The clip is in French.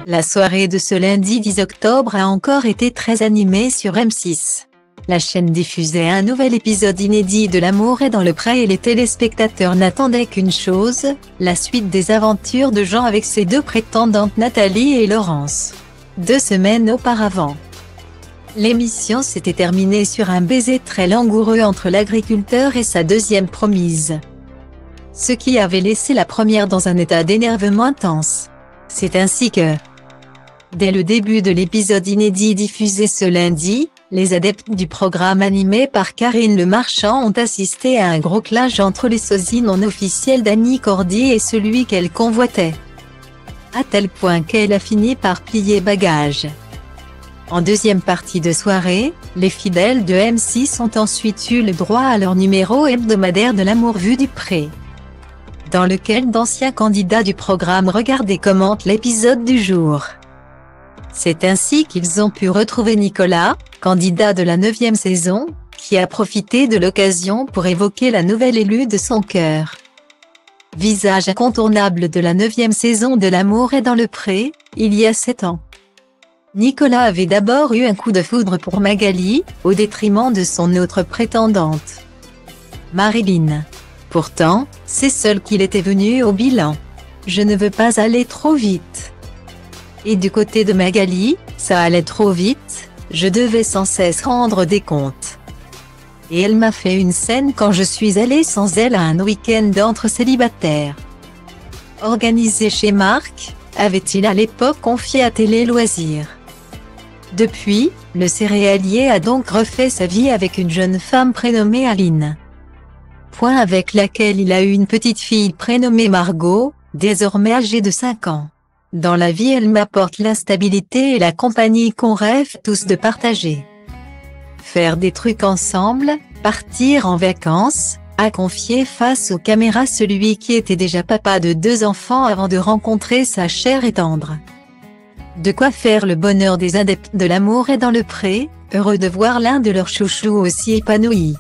La soirée de ce lundi 10 octobre a encore été très animée sur M6. La chaîne diffusait un nouvel épisode inédit de L'amour est dans le pré et les téléspectateurs n'attendaient qu'une chose, la suite des aventures de Jean avec ses deux prétendantes Nathalie et Laurence. 2 semaines auparavant, l'émission s'était terminée sur un baiser très langoureux entre l'agriculteur et sa deuxième promise, ce qui avait laissé la première dans un état d'énervement intense. C'est ainsi que, dès le début de l'épisode inédit diffusé ce lundi, les adeptes du programme animé par Karine Le Marchand ont assisté à un gros clash entre les sosies non officiels d'Annie Cordy et celui qu'elle convoitait, à tel point qu'elle a fini par plier bagages. En deuxième partie de soirée, les fidèles de M6 ont ensuite eu le droit à leur numéro hebdomadaire de L'amour vu du pré, dans lequel d'anciens candidats du programme regardent et commentent l'épisode du jour. C'est ainsi qu'ils ont pu retrouver Nicolas, candidat de la 9e saison, qui a profité de l'occasion pour évoquer la nouvelle élue de son cœur. Visage incontournable de la 9e saison de L'amour est dans le pré, il y a 7 ans. Nicolas avait d'abord eu un coup de foudre pour Magali, au détriment de son autre prétendante, Marilyn. Pourtant, c'est seul qu'il était venu au bilan. Je ne veux pas aller trop vite. Et du côté de Magali, ça allait trop vite, je devais sans cesse rendre des comptes. Et elle m'a fait une scène quand je suis allée sans elle à un week-end entre célibataires, organisé chez Marc, avait-il à l'époque confié à Télé Loisirs. Depuis, le céréalier a donc refait sa vie avec une jeune femme prénommée Aline, avec laquelle il a eu une petite fille prénommée Margot, désormais âgée de 5 ans. Dans la vie, elle m'apporte la stabilité et la compagnie qu'on rêve tous de partager. Faire des trucs ensemble, partir en vacances, a confié face aux caméras celui qui était déjà papa de 2 enfants avant de rencontrer sa chère et tendre. De quoi faire le bonheur des adeptes de L'amour est dans le pré, heureux de voir l'un de leurs chouchous aussi épanoui.